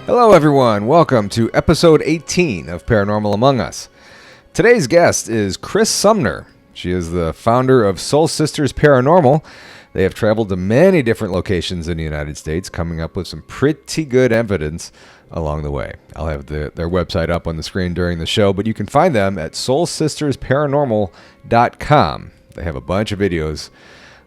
Hello, everyone. Welcome to episode 18 of Paranormal Among Us. Today's guest is Kris Sumner. She is the founder of Soul Sisters Paranormal. They have traveled to many different locations in the United States, coming up with some pretty good evidence along the way. I'll have their website up on the screen during the show, but you can find them at soulsistersparanormal.com. They have a bunch of videos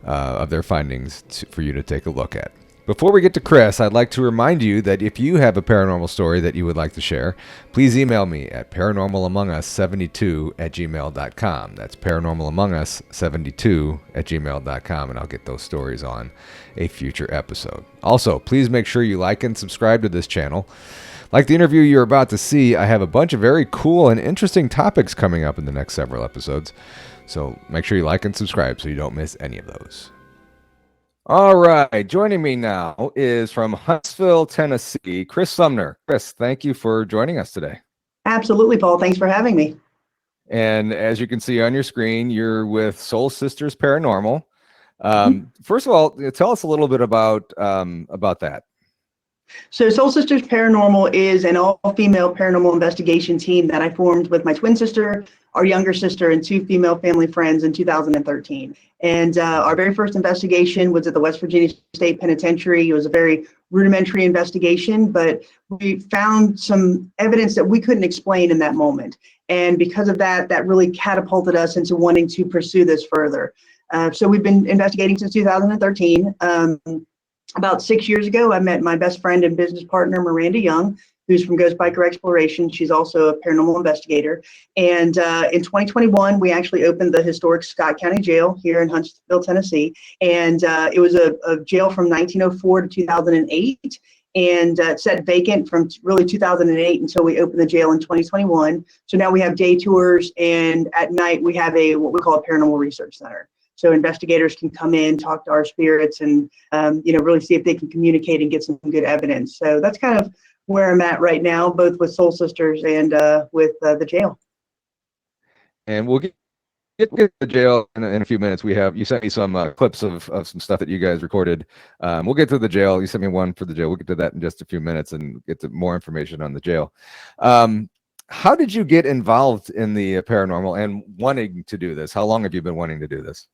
of their findings for you to take a look at. Before we get to Kris, I'd like to remind you that if you have a paranormal story that you would like to share, please email me at paranormalamongus72@gmail.com. That's paranormalamongus72@gmail.com, and I'll get those stories on a future episode. Also, please make sure you like and subscribe to this channel. Like the interview you're about to see, I have a bunch of very cool and interesting topics coming up in the next several episodes. So make sure you like and subscribe so you don't miss any of those. All right, joining me now is from Huntsville, Tennessee, Kris Sumner. Kris, thank you for joining us today. Absolutely, Paul. Thanks for having me. And as you can see on your screen, you're with Soul Sisters Paranormal. First of all, tell us a little bit about that. So Soul Sisters Paranormal is an all-female paranormal investigation team that I formed with my twin sister, our younger sister, and two female family friends in 2013. And our very first investigation was at the West Virginia State Penitentiary. It was a very rudimentary investigation, but we found some evidence that we couldn't explain in that moment. And because of that, that really catapulted us into wanting to pursue this further. So we've been investigating since 2013. About 6 years ago, I met my best friend and business partner, Miranda Young, who's from Ghost Biker Exploration. She's also a paranormal investigator. And in 2021, we actually opened the historic Scott County Jail here in Huntsville, Tennessee. And it was a jail from 1904 to 2008. And it sat vacant from really 2008 until we opened the jail in 2021. So now we have day tours, and at night we have what we call a paranormal research center. So investigators can come in, talk to our spirits, and really see if they can communicate and get some good evidence. So that's kind of where I'm at right now, both with Soul Sisters and with the jail. And we'll get to the jail in a few minutes. You sent me some clips of some stuff that you guys recorded. We'll get to the jail. You sent me one for the jail. We'll get to that in just a few minutes and get to more information on the jail. How did you get involved in the paranormal and wanting to do this? How long have you been wanting to do this?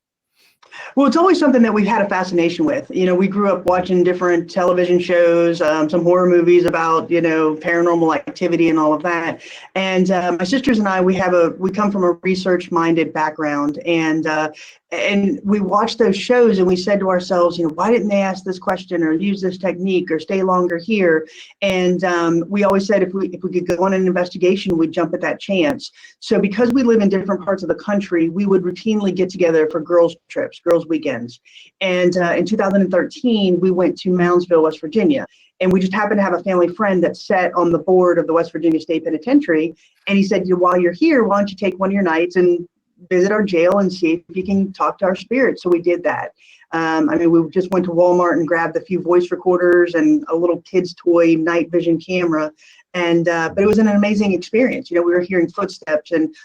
Well, it's always something that we've had a fascination with. We grew up watching different television shows, some horror movies about, paranormal activity and all of that. And my sisters and I, we come from a research-minded background, and we watched those shows and we said to ourselves, why didn't they ask this question or use this technique or stay longer here? And we always said if we could go on an investigation, we'd jump at that chance. So because we live in different parts of the country, we would routinely get together for girls' trips, girls' weekends. And in 2013, we went to Moundsville, West Virginia. And we just happened to have a family friend that sat on the board of the West Virginia State Penitentiary. And he said, while you're here, why don't you take one of your nights and visit our jail and see if you can talk to our spirits. So we did that. We just went to Walmart and grabbed a few voice recorders and a little kid's toy night vision camera. And but it was an amazing experience. We were hearing footsteps and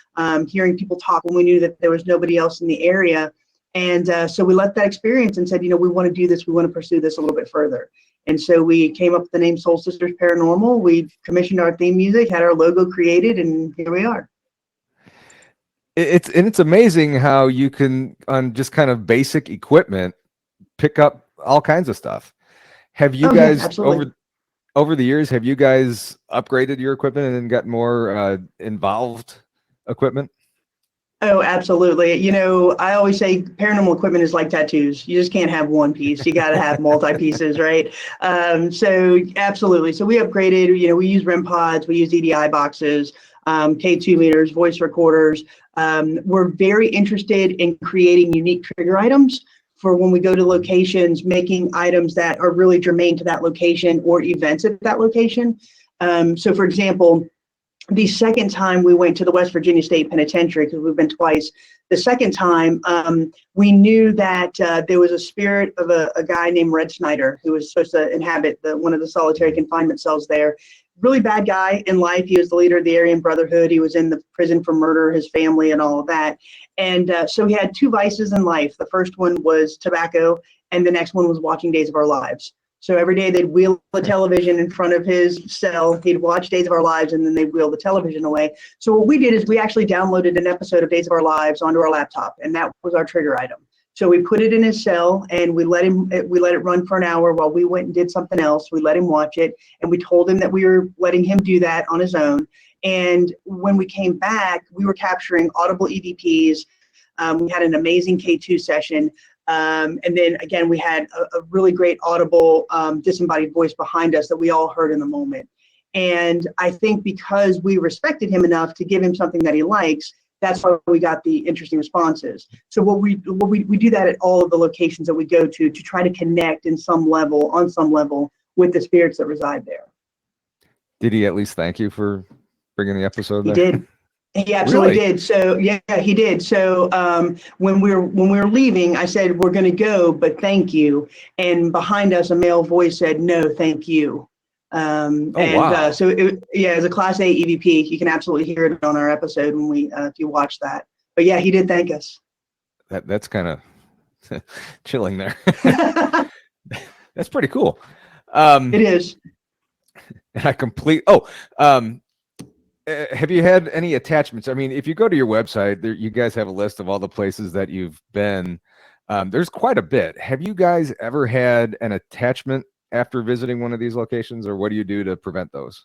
hearing people talk when we knew that there was nobody else in the area. And so we left that experience and said, we want to do this. We want to pursue this a little bit further. And so we came up with the name Soul Sisters Paranormal. We commissioned our theme music, had our logo created, and here we are. It's amazing how you can, on just kind of basic equipment, pick up all kinds of stuff. Have you guys over the years, have you guys upgraded your equipment and got more involved equipment? Oh, absolutely. I always say paranormal equipment is like tattoos. You just can't have one piece. You got to have multi-pieces, right? So absolutely. So we upgraded, we use REM pods, we use EDI boxes, K2 meters, voice recorders. We're very interested in creating unique trigger items for when we go to locations, making items that are really germane to that location or events at that location. So for example, the second time we went to the West Virginia State Penitentiary, because we've been twice, the second time we knew that there was a spirit of a guy named Red Snyder who was supposed to inhabit one of the solitary confinement cells there. Really bad guy in life. He was the leader of the Aryan Brotherhood. He was in the prison for murder, his family and all of that. And so he had two vices in life. The first one was tobacco, and the next one was watching Days of Our Lives. So every day they'd wheel the television in front of his cell. He'd watch Days of Our Lives, and then they'd wheel the television away. So what we did is we actually downloaded an episode of Days of Our Lives onto our laptop, and that was our trigger item. So we put it in his cell, and we let it run for an hour while we went and did something else. We let him watch it, and we told him that we were letting him do that on his own. And when we came back, we were capturing audible EVPs. We had an amazing K2 session. And then again, we had a really great audible disembodied voice behind us that we all heard in the moment. And I think because we respected him enough to give him something that he likes, that's why we got the interesting responses. So we do that at all of the locations that we go to try to connect on some level with the spirits that reside there. Did he at least thank you for bringing the episode there? He did. He absolutely really? did. So yeah, he did. So when we were leaving, I said, "We're going to go, but thank you." And behind us, a male voice said, "No, thank you." Wow. So as a Class A EVP, you can absolutely hear it on our episode when if you watch that. But yeah, he did thank us. That's kind of chilling there. That's pretty cool. It is. And have you had any attachments? I mean, if you go to your website, you guys have a list of all the places that you've been. There's quite a bit. Have you guys ever had an attachment after visiting one of these locations, or what do you do to prevent those?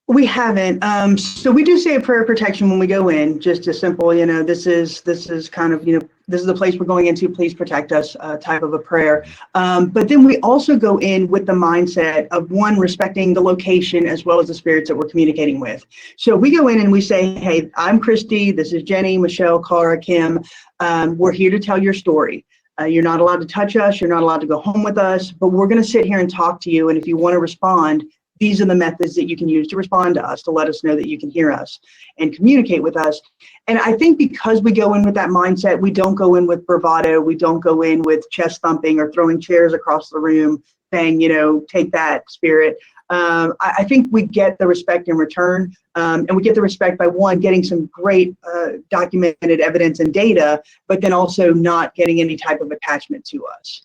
We haven't. So we do say a prayer of protection when we go in, just a simple, this is kind of, this is the place we're going into, please protect us, type of a prayer. But then we also go in with the mindset of one, respecting the location as well as the spirits that we're communicating with. So we go in and we say, hey, I'm Christy, this is Jenny, Michelle, Cara, Kim. We're here to tell your story. You're not allowed to touch us. You're not allowed to go home with us, but we're going to sit here and talk to you. And if you want to respond, these are the methods that you can use to respond to us, to let us know that you can hear us and communicate with us. And I think because we go in with that mindset, we don't go in with bravado. We don't go in with chest thumping or throwing chairs across the room saying, take that, spirit. I think we get the respect in return. And we get the respect by, one, getting some great documented evidence and data, but then also not getting any type of attachment to us.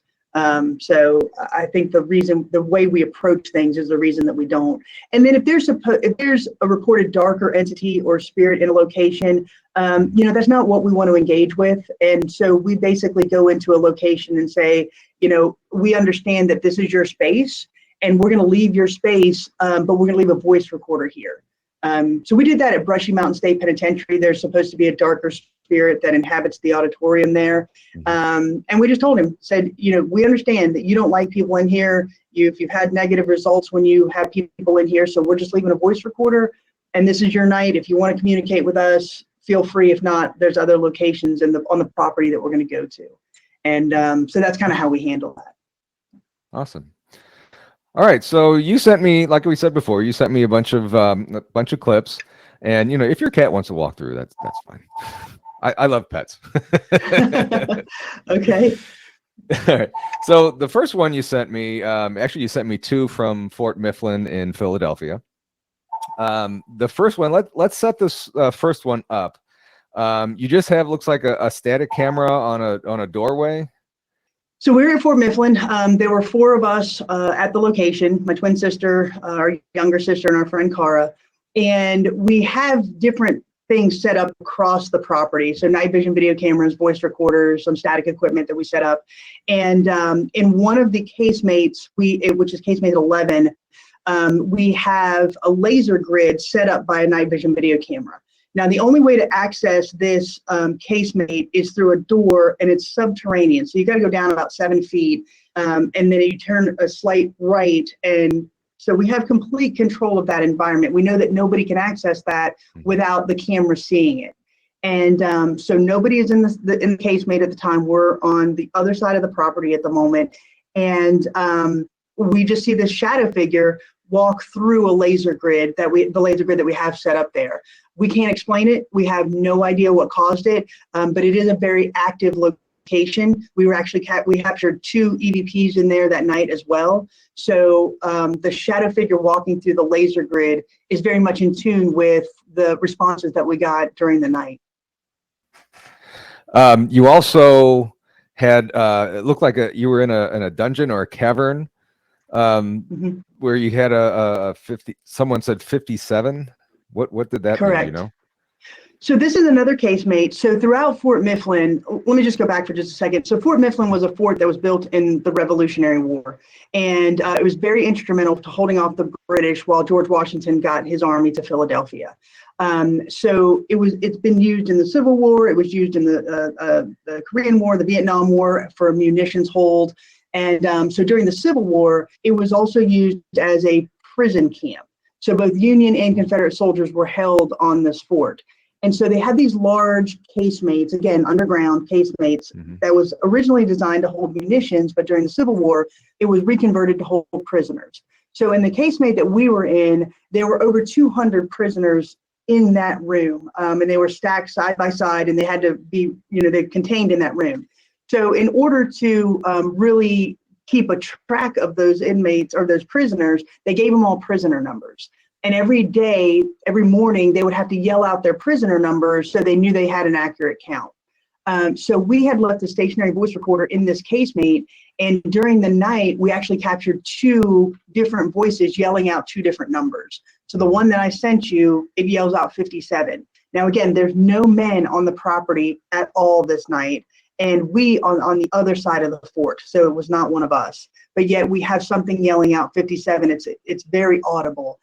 So I think the way we approach things is the reason that we don't. And then if there's a reported darker entity or spirit in a location, that's not what we want to engage with. And so we basically go into a location and say, we understand that this is your space and we're going to leave your space, but we're going to leave a voice recorder here. So we did that at Brushy Mountain State Penitentiary. There's supposed to be a darker spirit that inhabits the auditorium there. And we just told him, said, we understand that you don't like people in here. You've had negative results when you have people in here. So we're just leaving a voice recorder. And this is your night. If you want to communicate with us, feel free. If not, there's other locations on the property that we're going to go to. And so that's kind of how we handle that. Awesome. All right, so you sent me, like we said before, you sent me a bunch of clips, and if your cat wants to walk through, that's fine. I love pets. Okay. All right. So the first one you sent me, actually you sent me two from Fort Mifflin in Philadelphia. The first one, let's set this first one up. You just have, looks like a static camera on a doorway. So we were at Fort Mifflin. There were four of us at the location, my twin sister, our younger sister, and our friend Cara. And we have different things set up across the property. So night vision video cameras, voice recorders, some static equipment that we set up. And in one of the casemates, which is casemate 11, we have a laser grid set up by a night vision video camera. Now, the only way to access this casemate is through a door, and it's subterranean. So you got to go down about 7 feet, and then you turn a slight right. And so we have complete control of that environment. We know that nobody can access that without the camera seeing it. And so nobody is in the casemate at the time. We're on the other side of the property at the moment. And we just see this shadow figure walk through a laser grid that we have set up there. We can't explain it. We have no idea what caused it, but it is a very active location. We captured 2 EVPs in there that night as well. So the shadow figure walking through the laser grid is very much in tune with the responses that we got during the night. You also had it looked like you were in a dungeon or a cavern. where you had a 50, someone said 57. What did that mean? Do you Correct. know? So this is another casemate. So throughout Fort Mifflin, let me just go back for just a second. So Fort Mifflin was a fort that was built in the Revolutionary War, and it was very instrumental to holding off the British while George Washington got his army to Philadelphia. So it's been used in the Civil War. It was used in the Korean War, the Vietnam War for munitions hold, and so during the Civil War, it was also used as a prison camp. So both Union and Confederate soldiers were held on this fort. And so they had these large casemates, again, underground casemates, that was originally designed to hold munitions, but during the Civil War, it was reconverted to hold prisoners. So in the casemate that we were in, there were over 200 prisoners in that room, and they were stacked side by side, and they had to be, they're contained in that room. So in order to really keep a track of those inmates or those prisoners, they gave them all prisoner numbers. And every day, every morning, they would have to yell out their prisoner numbers so they knew they had an accurate count. So we had left a stationary voice recorder in this casemate, and during the night, we actually captured 2 different voices yelling out 2 different numbers. So the one that I sent you, it yells out 57. Now, again, there's no men on the property at all this night, and we on the other side of the fort, so it was not one of us. But yet we have something yelling out 57. It's very audible.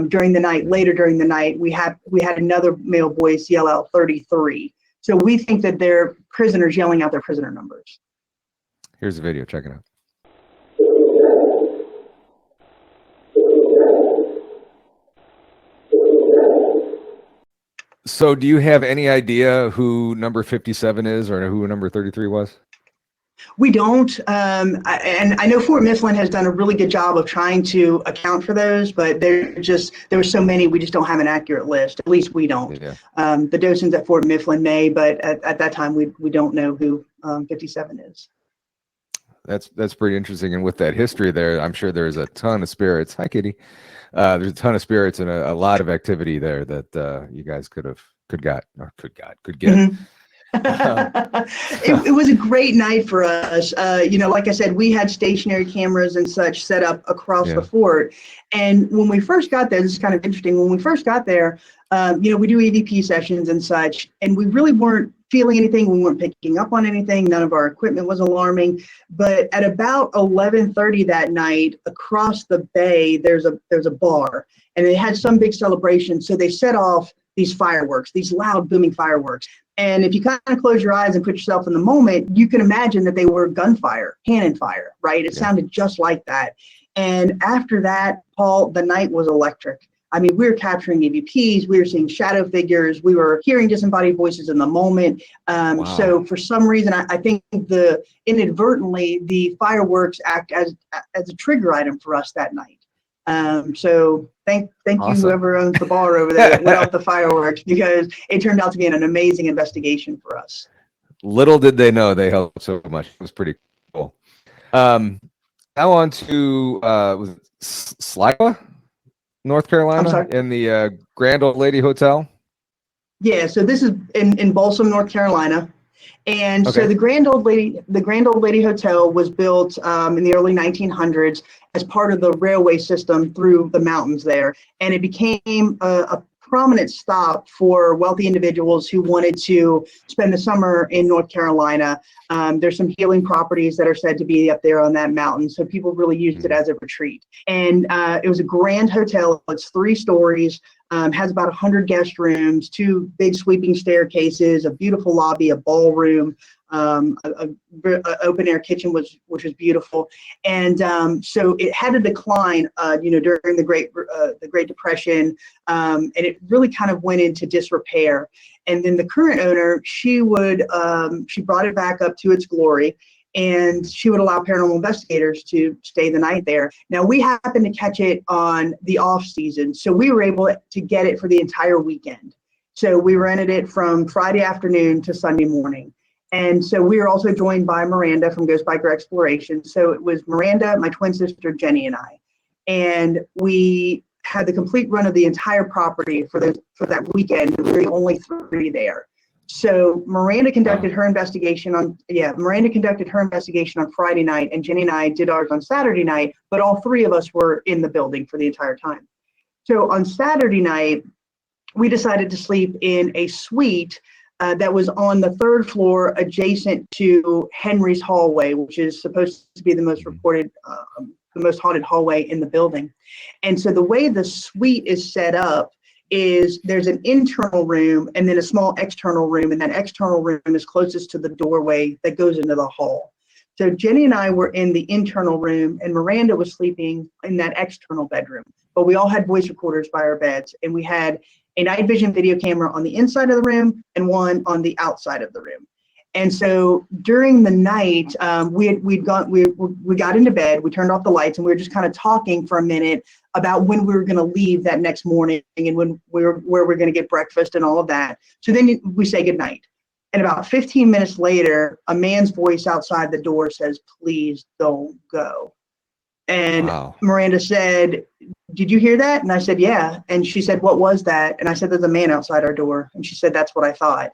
During the night, later during the night, we had another male voice yell out 33. So we think that they're prisoners yelling out their prisoner numbers. Here's the video. Check it out. So do you have any idea who number 57 is or who number 33 was? We don't, and I know Fort Mifflin has done a really good job of trying to account for those, but there were so many, we just don't have an accurate list. At least we don't. Yeah. The docents at Fort Mifflin may, but at that time we don't know who 57 is. That's pretty interesting. And with that history there, I'm sure there's a ton of spirits. Hi, Kitty. There's a ton of spirits and a lot of activity there that you guys could get. It was a great night for us. Like I said, we had stationary cameras and such set up across the fort. And when we first got there, this is kind of interesting. When we first got there, we do EVP sessions and such, and we really weren't feeling anything. We weren't picking up on anything. None of our equipment was alarming. But at about 11:30 that night, across the bay, there's a bar, and they had some big celebration. So they set off these fireworks, these loud booming fireworks. And if you kind of close your eyes and put yourself in the moment, you can imagine that they were gunfire, cannon fire, right? It sounded just like that. And after that, Paul, the night was electric. I mean, we were capturing EVPs, we were seeing shadow figures, we were hearing disembodied voices in the moment. Wow. So for some reason, I think inadvertently, the fireworks act as a trigger item for us that night. So thank Awesome. you, whoever owns the bar over there that went off the fireworks, because it turned out to be an amazing investigation for us. Little did they know they helped so much. It was pretty cool. Now on to Sliwa, North Carolina, in the Grand Old Lady Hotel. Yeah, so this is in Balsam, North Carolina. And so the Grand Old Lady Hotel was built in the early 1900s as part of the railway system through the mountains there. And it became a prominent stop for wealthy individuals who wanted to spend the summer in North Carolina. There's some healing properties that are said to be up there on that mountain. So people really used it as a retreat. And it was a grand hotel. It's 3 stories. Has about 100 guest rooms, 2 big sweeping staircases, a beautiful lobby, a ballroom, a open air kitchen, which was beautiful. And so it had a decline, during the Great Depression, and it really kind of went into disrepair. And then the current owner, she brought it back up to its glory, and she would allow paranormal investigators to stay the night there. Now, we happened to catch it on the off season, so we were able to get it for the entire weekend. So we rented it from Friday afternoon to Sunday morning. And so we were also joined by Miranda from Ghost Biker Exploration. So it was Miranda, my twin sister, Jenny, and I. And we had the complete run of the entire property for that weekend. We were the only 3 there. So Miranda conducted Wow. her investigation on Friday night, and Jenny and I did ours on Saturday night, but all three of us were in the building for the entire time. So on Saturday night, we decided to sleep in a suite that was on the third floor adjacent to Henry's hallway, which is supposed to be the most reported, the most haunted hallway in the building. And so the way the suite is set up is there's an internal room and then a small external room, and that external room is closest to the doorway that goes into the hall. So Jenny and I were in the internal room, and Miranda was sleeping in that external bedroom. But we all had voice recorders by our beds, and we had a night vision video camera on the inside of the room and one on the outside of the room. And so during the night, we got into bed, we turned off the lights, and we were just kind of talking for a minute about when we were going to leave that next morning and where we're going to get breakfast and all of that. So then we say goodnight. And about 15 minutes later, a man's voice outside the door says, "Please don't go." And Wow. Miranda said, "Did you hear that?" And I said, "Yeah." And she said, "What was that?" And I said, "There's a man outside our door." And she said, "That's what I thought."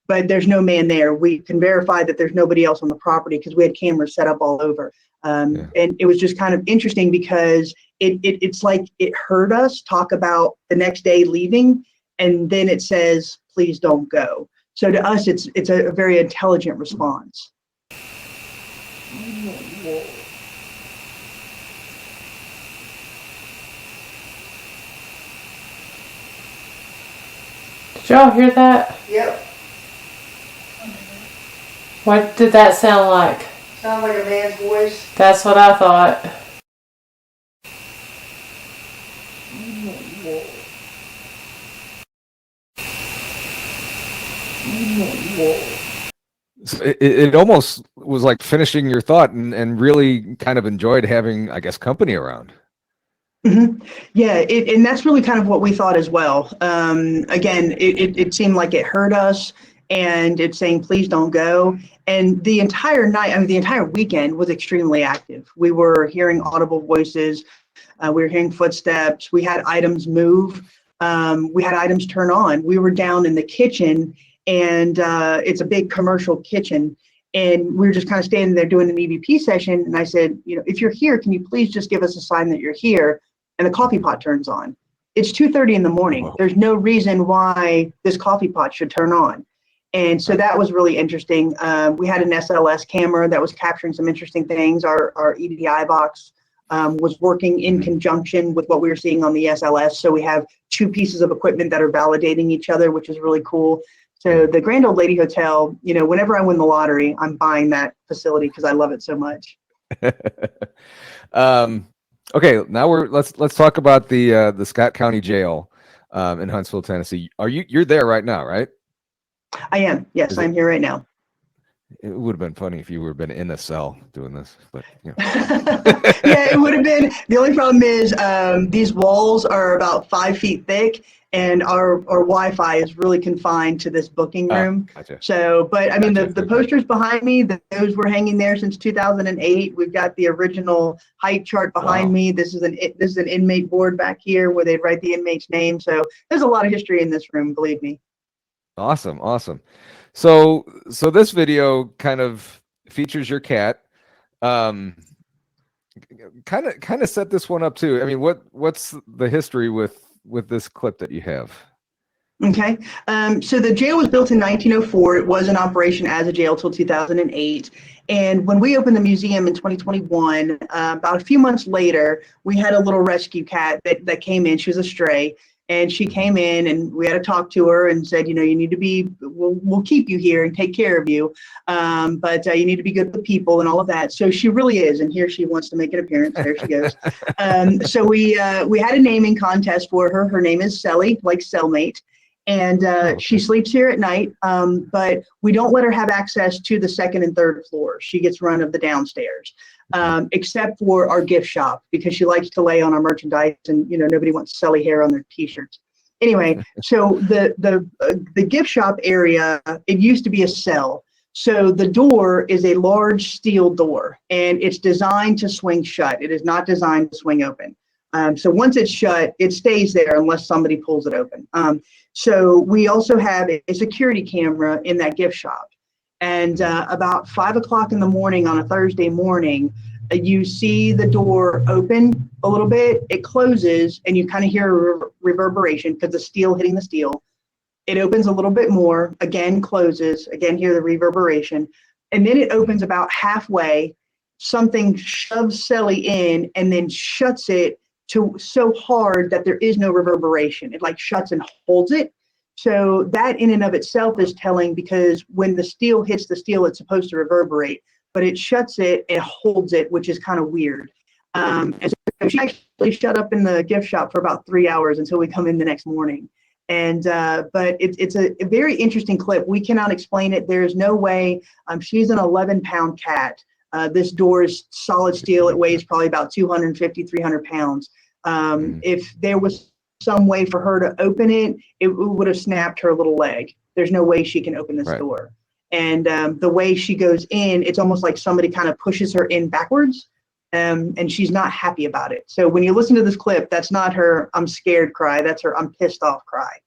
But there's no man there. We can verify that there's nobody else on the property because we had cameras set up all over. And it was just kind of interesting because it's like it heard us talk about the next day leaving, and then it says, "Please don't go." So to us, it's a very intelligent response. Did y'all hear that? Yep. What did that sound like? Sounds like a man's voice. That's what I thought. It almost was like finishing your thought and really kind of enjoyed having, I guess, company around. Mm-hmm. Yeah, and that's really kind of what we thought as well. Again, it seemed like it heard us, and it's saying, "Please don't go." And the entire night, I mean, the entire weekend was extremely active. We were hearing audible voices. We were hearing footsteps. We had items move. We had items turn on. We were down in the kitchen, and it's a big commercial kitchen. And we were just kind of standing there doing an EVP session. And I said, "If you're here, can you please just give us a sign that you're here?" And the coffee pot turns on. It's 2:30 in the morning. Whoa. There's no reason why this coffee pot should turn on. And so that was really interesting. We had an SLS camera that was capturing some interesting things. Our EDI box was working in conjunction with what we were seeing on the SLS. So we have two pieces of equipment that are validating each other, which is really cool. So the Grand Old Lady Hotel, whenever I win the lottery, I'm buying that facility because I love it so much. Okay, now let's talk about the Scott County Jail in Huntsville, Tennessee. You're there right now, right? I am. Yes, I'm here right now. It would have been funny if you would have been in a cell doing this, but Yeah, it would have been. The only problem is these walls are about 5 feet thick, and our Wi-Fi is really confined to this booking room. Gotcha. So, but I mean, Gotcha. the posters behind me, those were hanging there since 2008. We've got the original height chart behind me. This is an inmate board back here where they write the inmate's name. So there's a lot of history in this room, believe me. Awesome. So this video kind of features your cat. Kind of set this one up too. I mean, what's the history with this clip that you have? Okay, so the jail was built in 1904. It was in operation as a jail till 2008. And when we opened the museum in 2021, about a few months later, we had a little rescue cat that came in. She was a stray. And she came in, and we had to talk to her and said, you need to be, we'll keep you here and take care of you. But you need to be good with people and all of that. So she really is. And here she wants to make an appearance. There she goes. So we had a naming contest for her. Her name is Sally, like cellmate. And she sleeps here at night, but we don't let her have access to the second and third floors. She gets run of the downstairs, except for our gift shop, because she likes to lay on our merchandise, and nobody wants Sally hair on their t-shirts. Anyway, so the gift shop area, it used to be a cell. So the door is a large steel door, and it's designed to swing shut. It is not designed to swing open. So once it's shut, it stays there unless somebody pulls it open. So we also have a security camera in that gift shop. And about 5 o'clock in the morning on a Thursday morning, you see the door open a little bit, it closes, and you kind of hear a reverberation because the steel hitting the steel. It opens a little bit more, again closes, again hear the reverberation, and then it opens about halfway. Something shoves Sally in and then shuts it to so hard that there is no reverberation. It like shuts and holds it. So that in and of itself is telling, because when the steel hits the steel, it's supposed to reverberate, but it shuts it and holds it, which is kind of weird. And so she actually shut up in the gift shop for about 3 hours until we come in the next morning. And but it's a very interesting clip. We cannot explain it. There's no way. She's an 11-pound cat. This door is solid steel. It weighs probably about 250, 300 pounds. If there was some way for her to open it, it would have snapped her little leg. There's no way she can open this door. And the way she goes in, it's almost like somebody kind of pushes her in backwards, and she's not happy about it. So when you listen to this clip, that's not her "I'm scared" cry. That's her "I'm pissed off" cry.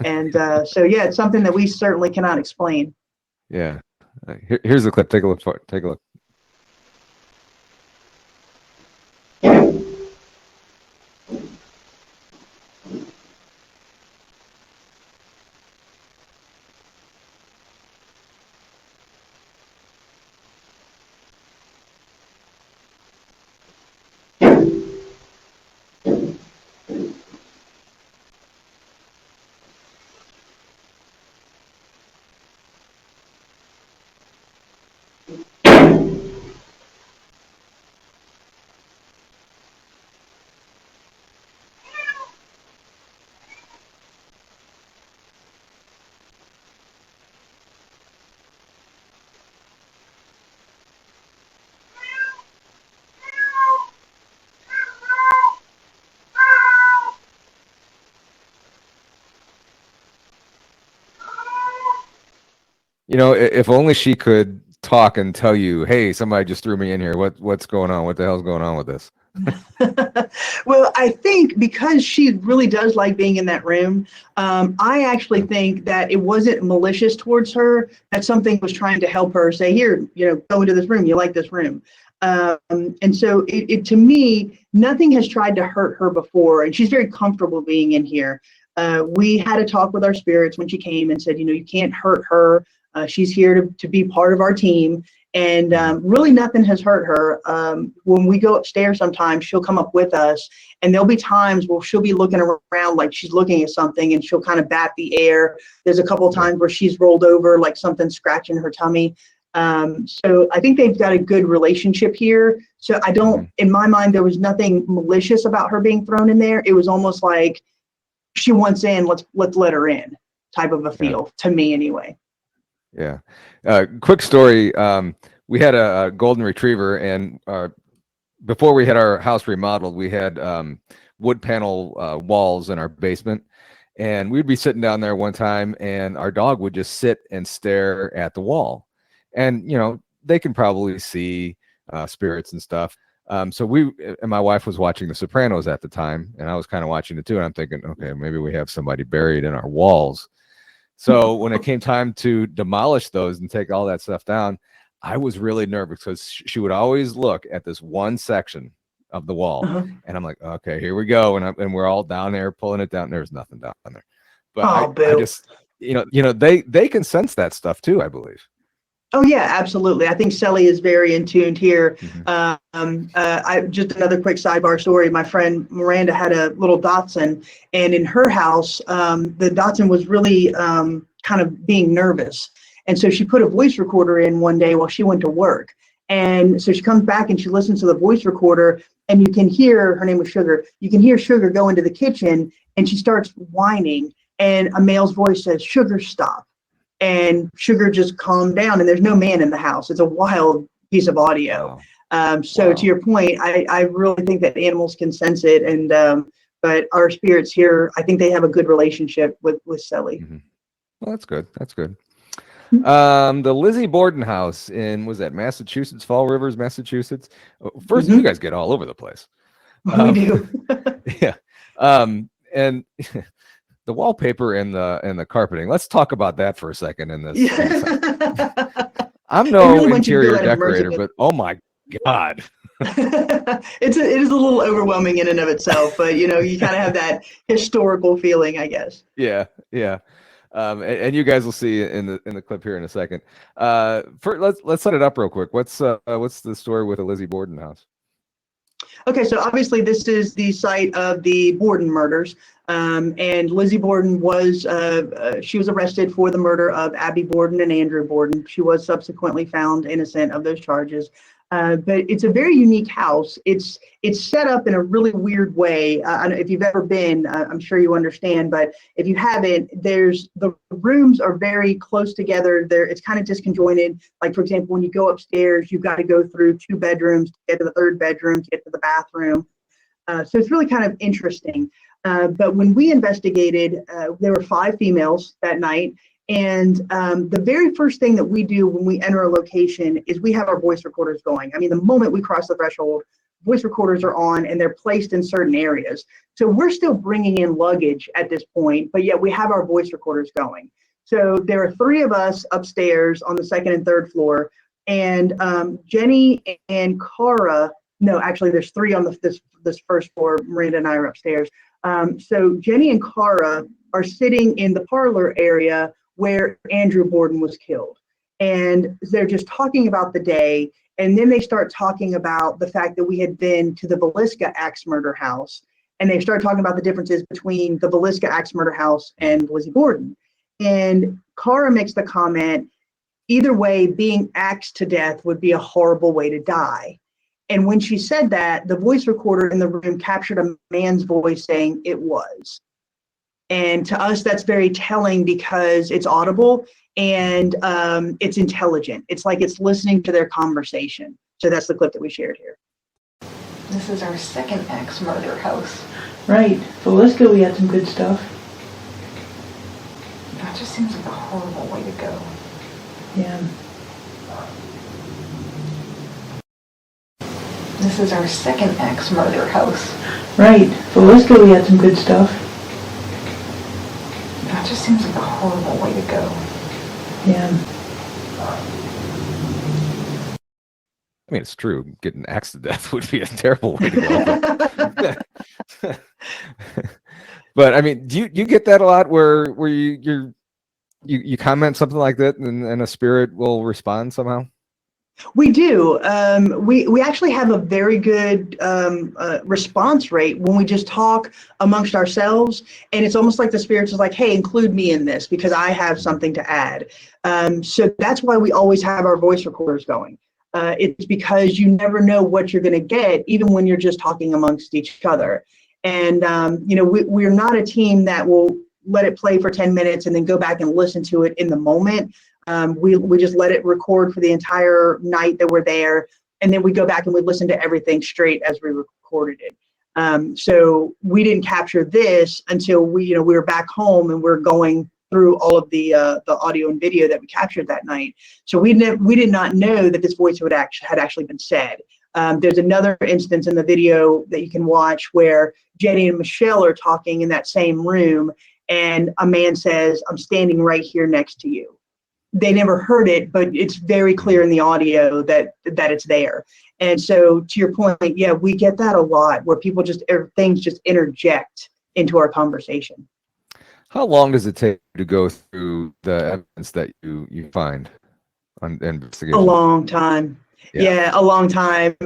And so yeah, it's something that we certainly cannot explain. Yeah. Here's the clip. Take a look. Take a look. You know, if only she could talk and tell you, "Hey, somebody just threw me in here. What's going on? What the hell's going on with this?" Well, I think because she really does like being in that room, I actually think that it wasn't malicious towards her, that something was trying to help her say, here, go into this room. You like this room. And so it to me, nothing has tried to hurt her before, and she's very comfortable being in here. We had a talk with our spirits when she came and said, you can't hurt her. She's here to be part of our team. And really nothing has hurt her. When we go upstairs sometimes, she'll come up with us, and there'll be times where she'll be looking around like she's looking at something, and she'll kind of bat the air. There's a couple of times where she's rolled over like something scratching her tummy. So I think they've got a good relationship here. So I don't, in my mind, there was nothing malicious about her being thrown in there. It was almost like she wants in, let's let her in type of a feel, to me anyway. Yeah. Quick story. We had a golden retriever, and before we had our house remodeled, we had wood panel walls in our basement, and we'd be sitting down there one time, and our dog would just sit and stare at the wall. And, they can probably see spirits and stuff. So my wife was watching The Sopranos at the time, and I was kind of watching it too. And I'm thinking, okay, maybe we have somebody buried in our walls. So when it came time to demolish those and take all that stuff down, I was really nervous because she would always look at this one section of the wall. And I'm like, okay, here we go. And we're all down there pulling it down. There's nothing down there. But I just, they can sense that stuff too, I believe. Oh yeah, absolutely. I think Sally is very in tune here. I just another quick sidebar story. My friend Miranda had a little Dachshund, and in her house, the Dachshund was really kind of being nervous, and so she put a voice recorder in one day while she went to work. And so she comes back and she listens to the voice recorder, and you can hear, her name was Sugar. You can hear Sugar go into the kitchen, and she starts whining, and a male's voice says, "Sugar, stop." And Sugar just calmed down, and there's no man in the house. It's a wild piece of audio. Wow. To your point, I really think that animals can sense it, and but our spirits here, I think they have a good relationship with Sally. Well, that's good. That's good. The Lizzie Borden house in, was that Massachusetts, Fall Rivers, Massachusetts? First, you guys get all over the place. We do. Yeah. And the wallpaper and the carpeting. Let's talk about that for a second in this. I'm no really want you to feel interior that decorator, immersive. but oh my God. It is a little overwhelming in and of itself, but you kind of have that historical feeling, I guess. Yeah, yeah. And you guys will see in the clip here in a second. Let's set it up real quick. What's the story with the Lizzie Borden house? Okay, so obviously this is the site of the Borden murders, and Lizzie Borden was she was arrested for the murder of Abby Borden and Andrew Borden. She was subsequently found innocent of those charges. But it's a very unique house. It's set up in a really weird way. If you've ever been, I'm sure you understand. But if you haven't, the rooms are very close together. It's kind of disconjointed. Like for example, when you go upstairs, you've got to go through 2 bedrooms to get to the 3rd bedroom to get to the bathroom. So it's really kind of interesting. But when we investigated, there were 5 females that night. And the very first thing that we do when we enter a location is we have our voice recorders going. I mean, the moment we cross the threshold, voice recorders are on and they're placed in certain areas. So we're still bringing in luggage at this point, but yet we have our voice recorders going. So there are 3 of us upstairs on the 2nd and 3rd floor. And Jenny and Cara, no, actually there's 3 on this first floor. Miranda and I are upstairs. So Jenny and Cara are sitting in the parlor area where Andrew Borden was killed. And they're just talking about the day. And then they start talking about the fact that we had been to the Villisca axe murder house. And they start talking about the differences between the Villisca axe murder house and Lizzie Borden. And Cara makes the comment, either way, being axed to death would be a horrible way to die. And when she said that, the voice recorder in the room captured a man's voice saying it was. And to us, that's very telling because it's audible and it's intelligent. It's like it's listening to their conversation. So that's the clip that we shared here. This is our 2nd axe murder house. Right. Villisca, we had some good stuff. That just seems like a horrible way to go. Yeah. This is our 2nd axe murder house. Right. Villisca, we had some good stuff. That just seems like a horrible way to go. Yeah. I mean, it's true. Getting axed to death would be a terrible way to go. But I mean, do you get that a lot where you comment something like that and a spirit will respond somehow? We do. We actually have a very good response rate when we just talk amongst ourselves, and it's almost like the spirits is like, hey, include me in this because I have something to add. So that's why we always have our voice recorders going. It's because you never know what you're going to get, even when you're just talking amongst each other. And we're not a team that will let it play for 10 minutes and then go back and listen to it in the moment. We just let it record for the entire night that we're there, and then we go back and we listen to everything straight as we recorded it. So we didn't capture this until we were back home and we're going through all of the audio and video that we captured that night. So we did not know that this voice had actually been said. There's another instance in the video that you can watch where Jenny and Michelle are talking in that same room, and a man says, "I'm standing right here next to you." They never heard it, but it's very clear in the audio that it's there. And so to your point, yeah, we get that a lot where people things just interject into our conversation. How long does it take to go through the evidence that you find on investigation? A long time. Yeah, a long time.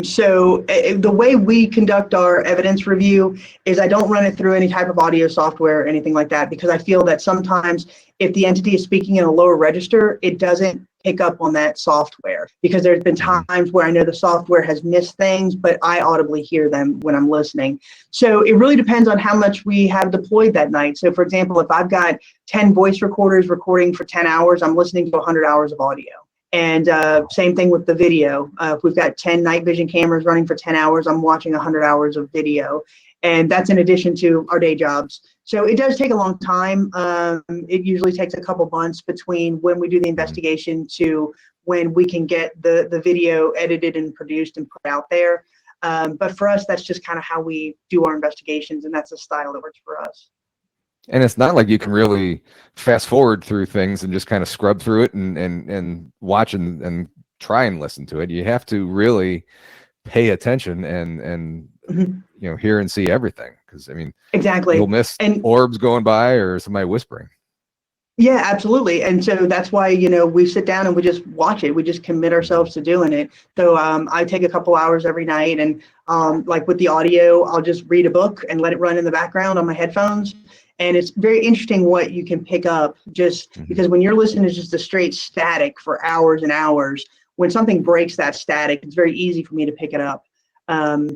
So the way we conduct our evidence review is I don't run it through any type of audio software or anything like that, because I feel that sometimes if the entity is speaking in a lower register, it doesn't pick up on that software, because there's been times where I know the software has missed things, but I audibly hear them when I'm listening. So it really depends on how much we have deployed that night. So for example, if I've got 10 voice recorders recording for 10 hours, I'm listening to 100 hours of audio. And same thing with the video. If we've got 10 night vision cameras running for 10 hours, I'm watching 100 hours of video. And that's in addition to our day jobs. So it does take a long time. It usually takes a couple months between when we do the investigation to when we can get the video edited and produced and put out there. But for us, that's just kind of how we do our investigations, and that's the style that works for us. And it's not like you can really fast forward through things and just kind of scrub through it and watch and try and listen to it. You have to really pay attention and hear and see everything, because I mean, Exactly. you'll miss And orbs going by or somebody whispering. yeah, absolutely. And so that's why, we sit down and we just watch it. We just commit ourselves to doing it. So I take a couple hours every night, and like with the audio, I'll just read a book and let it run in the background on my headphones. And it's very interesting what you can pick up, just because when you're listening to just a straight static for hours and hours, when something breaks that static, it's very easy for me to pick it up.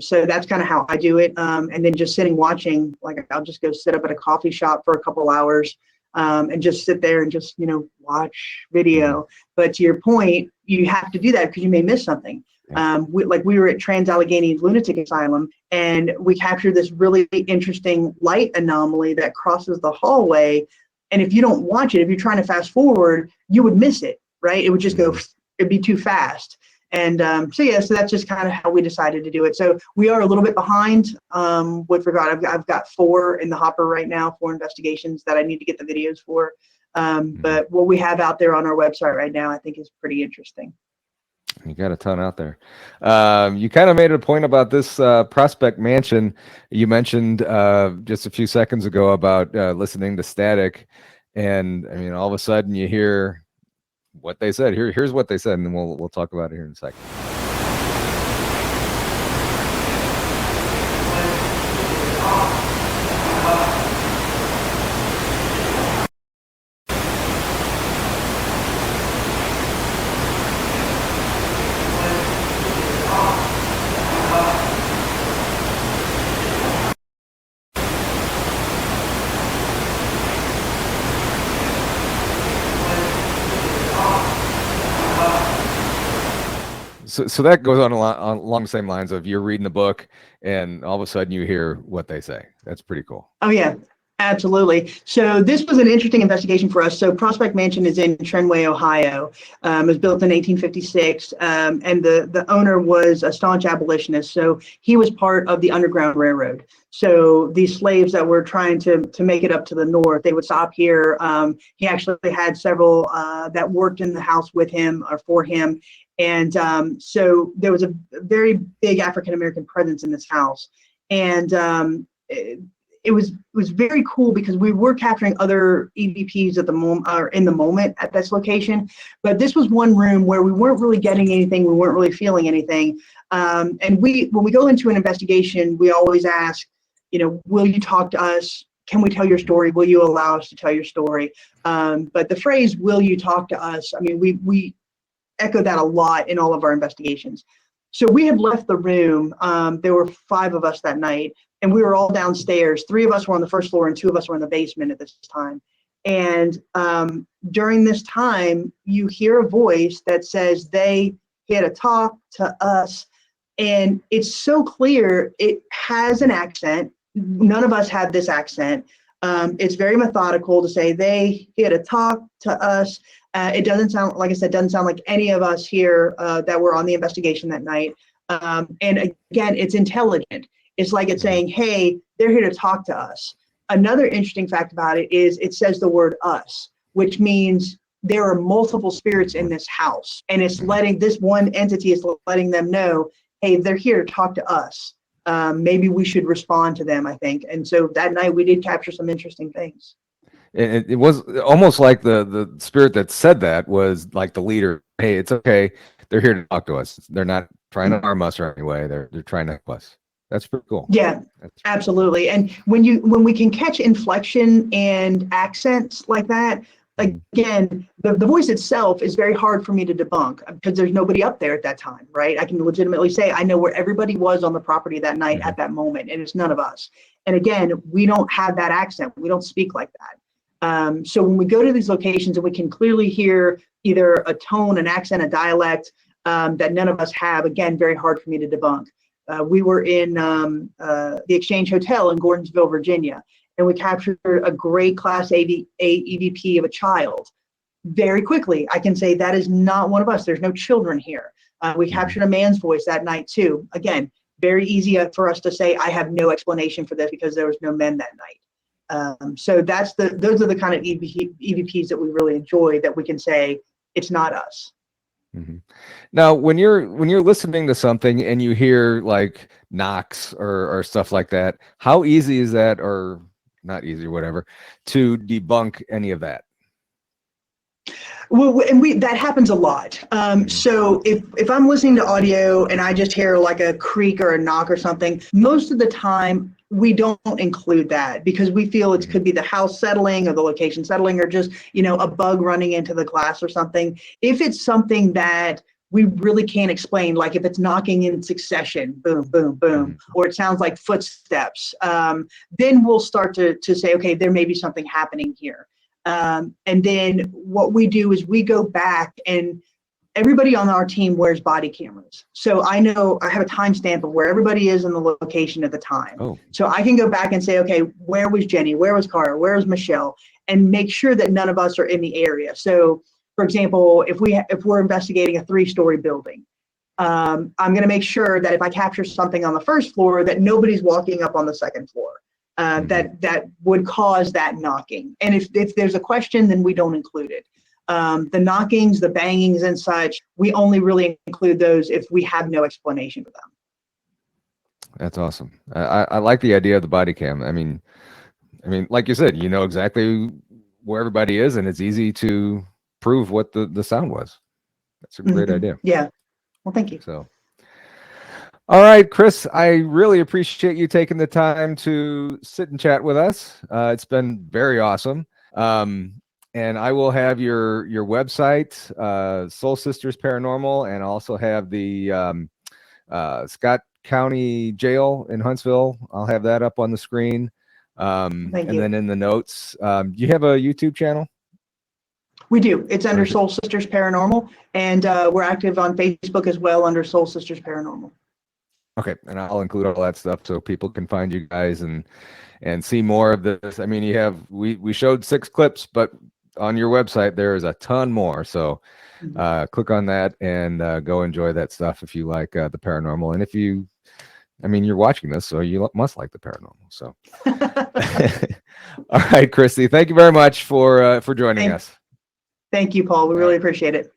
So that's kind of how I do it. And then just sitting watching, like I'll just go sit up at a coffee shop for a couple hours. And just sit there and just, watch video. But to your point, you have to do that because you may miss something. We were at Trans-Allegheny Lunatic Asylum, and we captured this really interesting light anomaly that crosses the hallway. And if you don't watch it, if you're trying to fast forward, you would miss it, right? It would just go, it'd be too fast. And so that's just kind of how we decided to do it. So we are a little bit behind with regard. I've got 4 in the hopper right now, 4 investigations that I need to get the videos for. But what we have out there on our website right now, I think is pretty interesting. You got a ton out there. You kind of made a point about this Prospect Mansion. You mentioned just a few seconds ago about listening to static. And I mean, all of a sudden you hear what they said. Here's what they said, and then we'll talk about it here in a second. So that goes on along the same lines of you're reading the book and all of a sudden you hear what they say. That's pretty cool. Oh, yeah, absolutely. So this was an interesting investigation for us. So Prospect Mansion is in Trenway, Ohio. It was built in 1856, and the owner was a staunch abolitionist. So he was part of the Underground Railroad. So these slaves that were trying to make it up to the north, they would stop here. He actually had several that worked in the house with him or for him. And so there was a very big African-American presence in this house. And it was very cool because we were capturing other EVPs at the moment, or in the moment at this location. But this was one room where we weren't really getting anything. We weren't really feeling anything. And when we go into an investigation, we always ask, will you talk to us? Can we tell your story? Will you allow us to tell your story? But the phrase, will you talk to us? I mean, we echo that a lot in all of our investigations. So we had left the room. There were 5 of us that night, and we were all downstairs. 3 of us were on the first floor and 2 of us were in the basement at this time. And during this time, you hear a voice that says they had to talk to us. And it's so clear. It has an accent. None of us had this accent. It's very methodical to say they had to talk to us. It doesn't sound, like I said, doesn't sound like any of us here that were on the investigation that night. And again, it's intelligent. It's like it's saying, hey, they're here to talk to us. Another interesting fact about it is it says the word us, which means there are multiple spirits in this house. And it's letting this one entity is letting them know, hey, they're here to talk to us. Maybe we should respond to them, I think. And so that night we did capture some interesting things. It was almost like the spirit that said that was like the leader. Hey, it's okay. They're here to talk to us. They're not trying to harm us or anyway. They're trying to help us. That's pretty cool. Yeah, absolutely. And when we can catch inflection and accents like that, again, the voice itself is very hard for me to debunk because there's nobody up there at that time, right? I can legitimately say I know where everybody was on the property that night at that moment, and it's none of us. And again, we don't have that accent. We don't speak like that. So when we go to these locations and we can clearly hear either a tone, an accent, a dialect that none of us have, again, very hard for me to debunk. We were in the Exchange Hotel in Gordonsville, Virginia, and we captured a great Class A EVP of a child. Very quickly, I can say that is not one of us. There's no children here. We captured a man's voice that night too. Again, very easy for us to say, I have no explanation for this because there was no men that night. So those are the kind of EVPs that we really enjoy, that we can say it's not us. Mm-hmm. Now, when you're listening to something and you hear like knocks or stuff like that, how easy is that, or not easy, whatever, to debunk any of that? Well, and that happens a lot. So if I'm listening to audio and I just hear like a creak or a knock or something, most of the time we don't include that because we feel it could be the house settling or the location settling or just, a bug running into the glass or something. If it's something that we really can't explain, like if it's knocking in succession, boom, boom, boom, or it sounds like footsteps, then we'll start to say, okay, there may be something happening here. And then what we do is we go back, and everybody on our team wears body cameras. So I know I have a timestamp of where everybody is in the location at the time. Oh. So I can go back and say, okay, where was Jenny? Where was Cara? Where was Michelle? And make sure that none of us are in the area. So for example, if we're investigating a 3-story building, I'm going to make sure that if I capture something on the first floor, that nobody's walking up on the second floor. That would cause that knocking. And if there's a question, then we don't include it. The knockings, the bangings and such, we only really include those if we have no explanation for them. That's awesome. I like the idea of the body cam. I mean, like you said, exactly where everybody is, and it's easy to prove what the sound was. That's a great idea. Yeah. Well, thank you. So. All right, Kris, I really appreciate you taking the time to sit and chat with us. It's been very awesome. And I will have your website, Soul Sisters Paranormal, and also have the Scott County Jail in Huntsville. I'll have that up on the screen. And then in the notes, do you have a YouTube channel? We do. It's under Soul Sisters Paranormal, and we're active on Facebook as well under Soul Sisters Paranormal. Okay, and I'll include all that stuff so people can find you guys and see more of this. I mean, we showed 6 clips, but on your website there is a ton more. So click on that and go enjoy that stuff if you like the paranormal. And if you're watching this, so you must like the paranormal. So, all right, Christy, thank you very much for joining us. Thank you, Paul. We really appreciate it.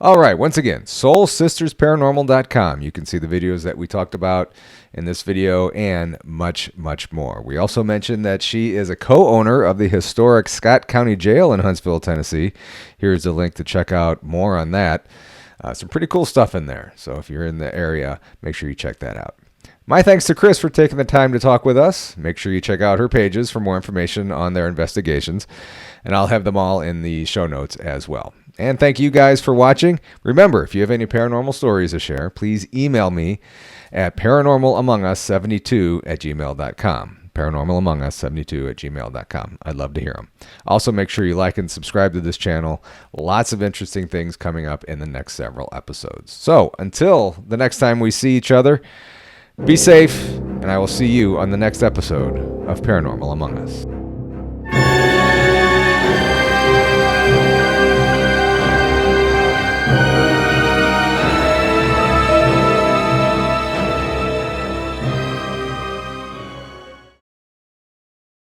All right, once again, soulsistersparanormal.com. You can see the videos that we talked about in this video and much, much more. We also mentioned that she is a co-owner of the historic Scott County Jail in Huntsville, Tennessee. Here's a link to check out more on that. Some pretty cool stuff in there. So if you're in the area, make sure you check that out. My thanks to Kris for taking the time to talk with us. Make sure you check out her pages for more information on their investigations, and I'll have them all in the show notes as well. And thank you guys for watching. Remember, if you have any paranormal stories to share, please email me at paranormalamongus72@gmail.com. paranormalamongus72@gmail.com. I'd love to hear them. Also, make sure you like and subscribe to this channel. Lots of interesting things coming up in the next several episodes. So until the next time we see each other, be safe, and I will see you on the next episode of Paranormal Among Us.